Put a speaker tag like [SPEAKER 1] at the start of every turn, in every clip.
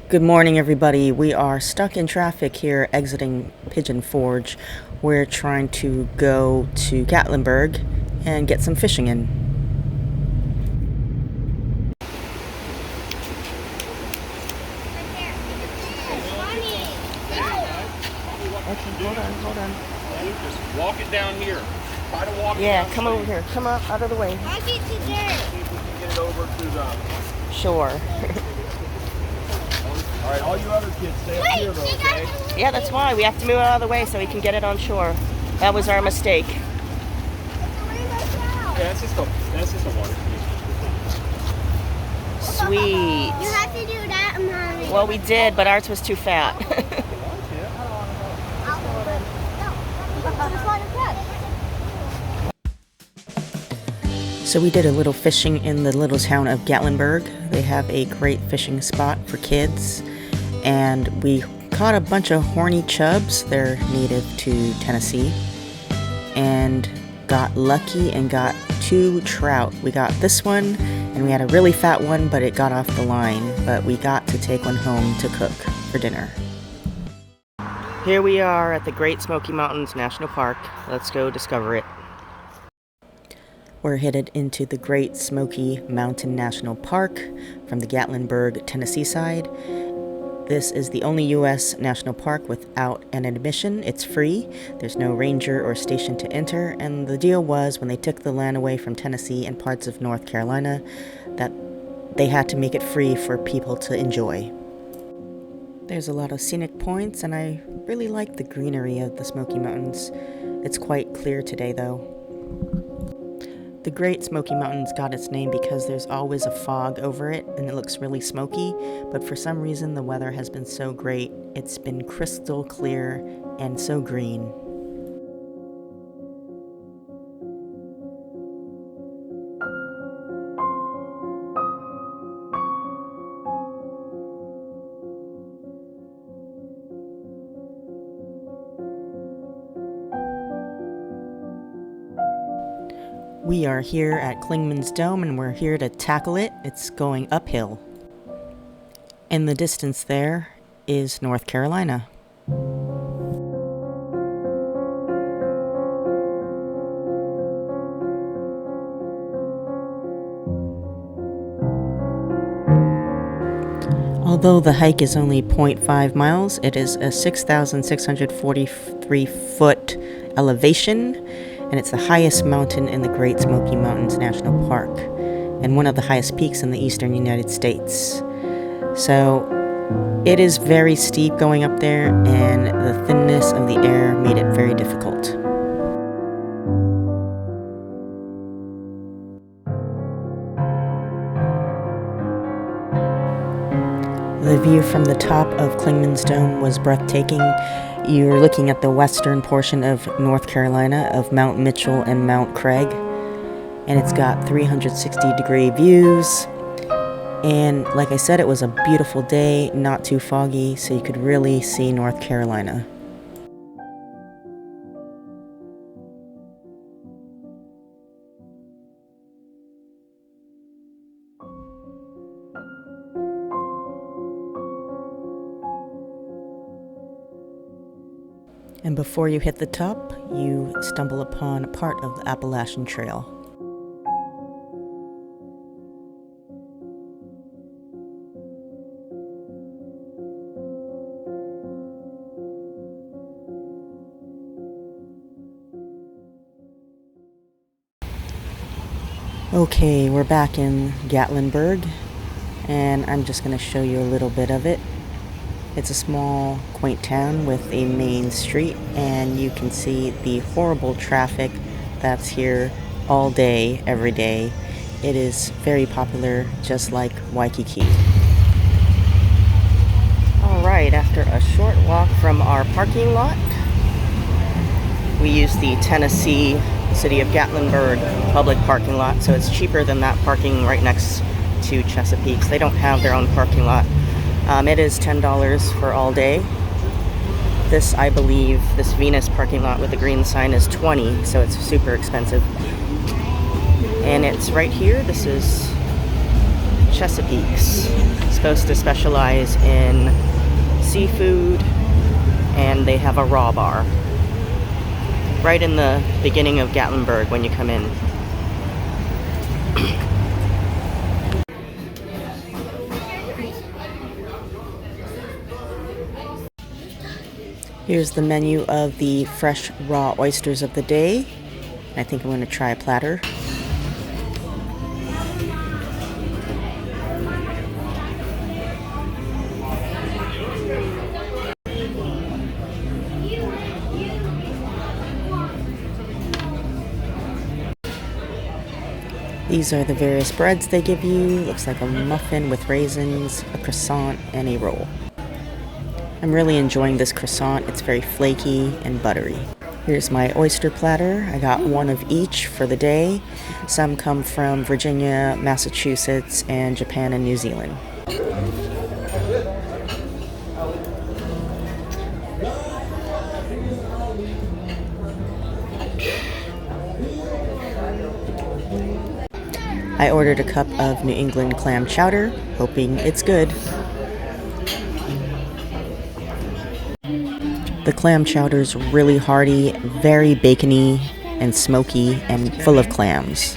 [SPEAKER 1] Good morning, everybody. We are stuck in traffic here exiting Pigeon Forge. We're trying to go to Gatlinburg and get some fishing in. Hold on.
[SPEAKER 2] Just walk it down here. Try to walk it down.
[SPEAKER 1] Come over here. Come up out of the way.
[SPEAKER 3] Walk it to there.
[SPEAKER 2] See if we can get it over to the...
[SPEAKER 1] Sure.
[SPEAKER 2] All right, all you other kids stay up here, though, okay?
[SPEAKER 1] Yeah, that's why. We have to move it out of the way so we can get it on shore. That was our mistake.
[SPEAKER 2] Yeah, that's just a water.
[SPEAKER 1] Sweet.
[SPEAKER 3] You have to do that, Mommy.
[SPEAKER 1] Well, we did, but ours was too fat. So we did a little fishing in the little town of Gatlinburg. They have a great fishing spot for kids. And we caught a bunch of horny chubs. They're native to Tennessee. And got lucky and got 2 trout. We got this one, and we had a really fat one, but it got off the line. But we got to take one home to cook for dinner. Here we are at the Great Smoky Mountains National Park. Let's go discover it. We're headed into the Great Smoky Mountain National Park from the Gatlinburg, Tennessee side. This is the only U.S. national park without an admission. It's free. There's no ranger or station to enter, and the deal was when they took the land away from Tennessee and parts of North Carolina that they had to make it free for people to enjoy. There's a lot of scenic points, and I really like the greenery of the Smoky Mountains. It's quite clear today, though. The Great Smoky Mountains got its name because there's always a fog over it and it looks really smoky, but for some reason the weather has been so great, it's been crystal clear and so green. We are here at Clingmans Dome and we're here to tackle it. It's going uphill. In the distance there is North Carolina. Although the hike is only 0.5 miles, it is a 6,643 foot elevation. And it's the highest mountain in the Great Smoky Mountains National Park, and one of the highest peaks in the eastern United States. So it is very steep going up there, and the thinness of the air made it very difficult. The view from the top of Clingmans Dome was breathtaking. You're looking at the western portion of North Carolina of Mount Mitchell and Mount Craig, and it's got 360-degree views. And like I said, it was a beautiful day, not too foggy, so you could really see North Carolina. And before you hit the top, you stumble upon a part of the Appalachian Trail. Okay, we're back in Gatlinburg, and I'm just going to show you a little bit of it. It's a small, quaint town with a main street, and you can see the horrible traffic that's here all day, every day. It is very popular, just like Waikiki. Alright, after a short walk from our parking lot, we use the Tennessee City of Gatlinburg public parking lot, so it's cheaper than that parking right next to Chesapeakes. They don't have their own parking lot. It is $10 for all day. This, I believe, this Venus parking lot with the green sign is $20, so it's super expensive. And it's right here. This is Chesapeakes. Supposed to specialize in seafood, and they have a raw bar right in the beginning of Gatlinburg when you come in. Here's the menu of the fresh raw oysters of the day. I think I'm going to try a platter. These are the various breads they give you. Looks like a muffin with raisins, a croissant, and a roll. I'm really enjoying this croissant. It's very flaky and buttery. Here's my oyster platter. I got one of each for the day. Some come from Virginia, Massachusetts, and Japan and New Zealand. I ordered a cup of New England clam chowder, hoping it's good. The clam chowder's really hearty, very bacony and smoky, and full of clams.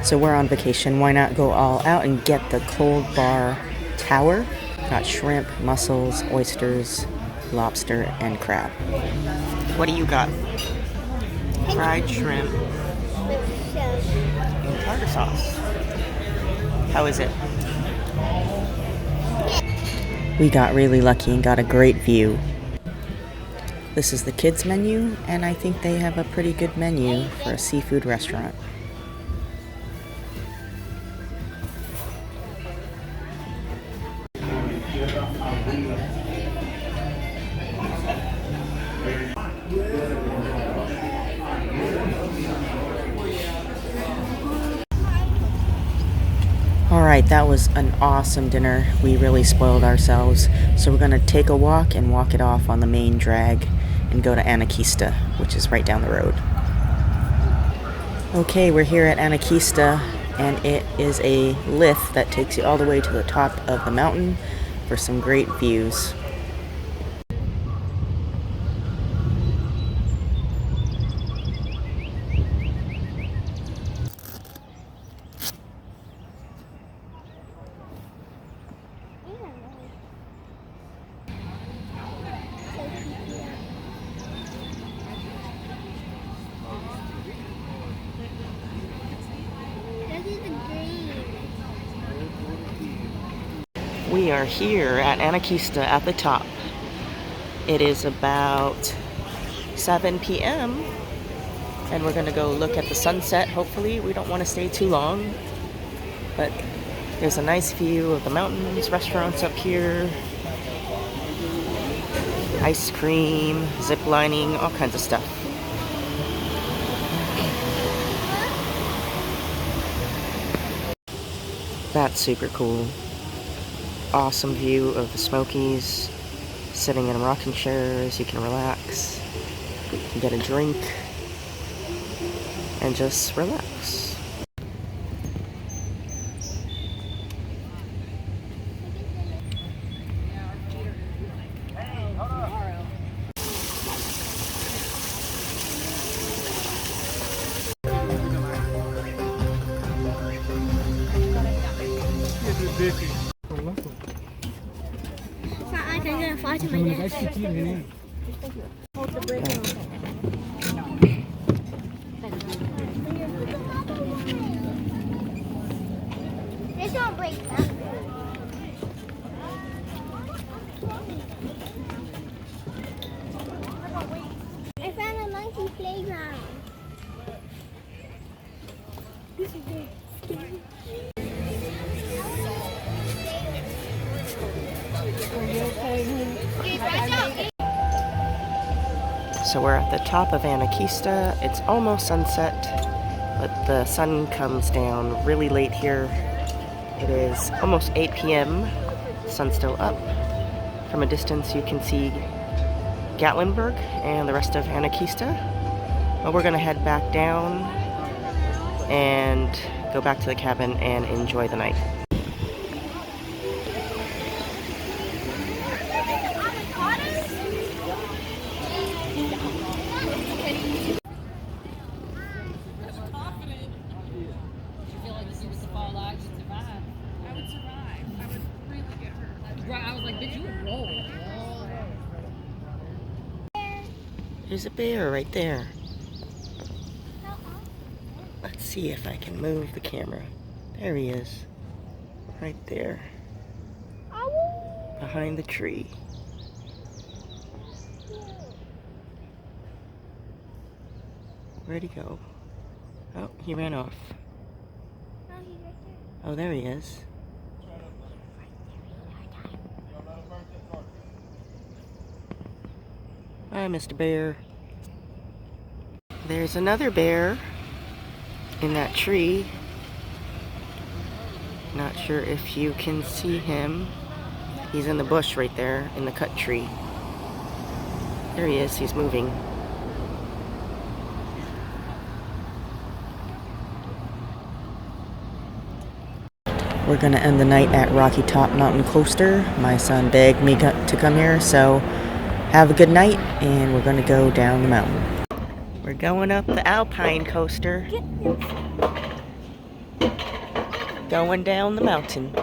[SPEAKER 1] So we're on vacation, why not go all out and get the cold bar tower? Got shrimp, mussels, oysters, lobster, and crab. What do you got? Fried shrimp and tartar sauce. How is it? We got really lucky and got a great view. This is the kids' menu, and I think they have a pretty good menu for a seafood restaurant. Alright, that was an awesome dinner. We really spoiled ourselves. So we're going to take a walk and walk it off on the main drag and go to Anakeesta, which is right down the road. Okay, we're here at Anakeesta, and it is a lift that takes you all the way to the top of the mountain for some great views. We are here at Anakeesta at the top. It is about 7 p.m. and we're gonna go look at the sunset. Hopefully, we don't want to stay too long, but there's a nice view of the mountains, restaurants up here, ice cream, zip lining, all kinds of stuff. That's super cool. Awesome view of the Smokies, sitting in rocking chairs, you can relax, you can get a drink, and just relax.
[SPEAKER 3] This won't break that. I found a monkey playground. This is good.
[SPEAKER 1] So we're at the top of Anakeesta. It's almost sunset, but the sun comes down really late here. It is almost 8 p.m. Sun's still up. From a distance you can see Gatlinburg and the rest of Anakeesta. But we're gonna head back down and go back to the cabin and enjoy the night. There's a bear right there. Let's see if I can move the camera. There he is. Right there. Behind the tree. Where'd he go? Oh, he ran off. Oh, there he is. Hi, Mr. Bear. There's another bear in that tree. Not sure if you can see him. He's in the bush right there, in the cut tree. There he is, he's moving. We're gonna end the night at Rocky Top Mountain Coaster. My son begged me to come here, so have a good night, and we're gonna go down the mountain. We're going up the Alpine Coaster. Going down the mountain.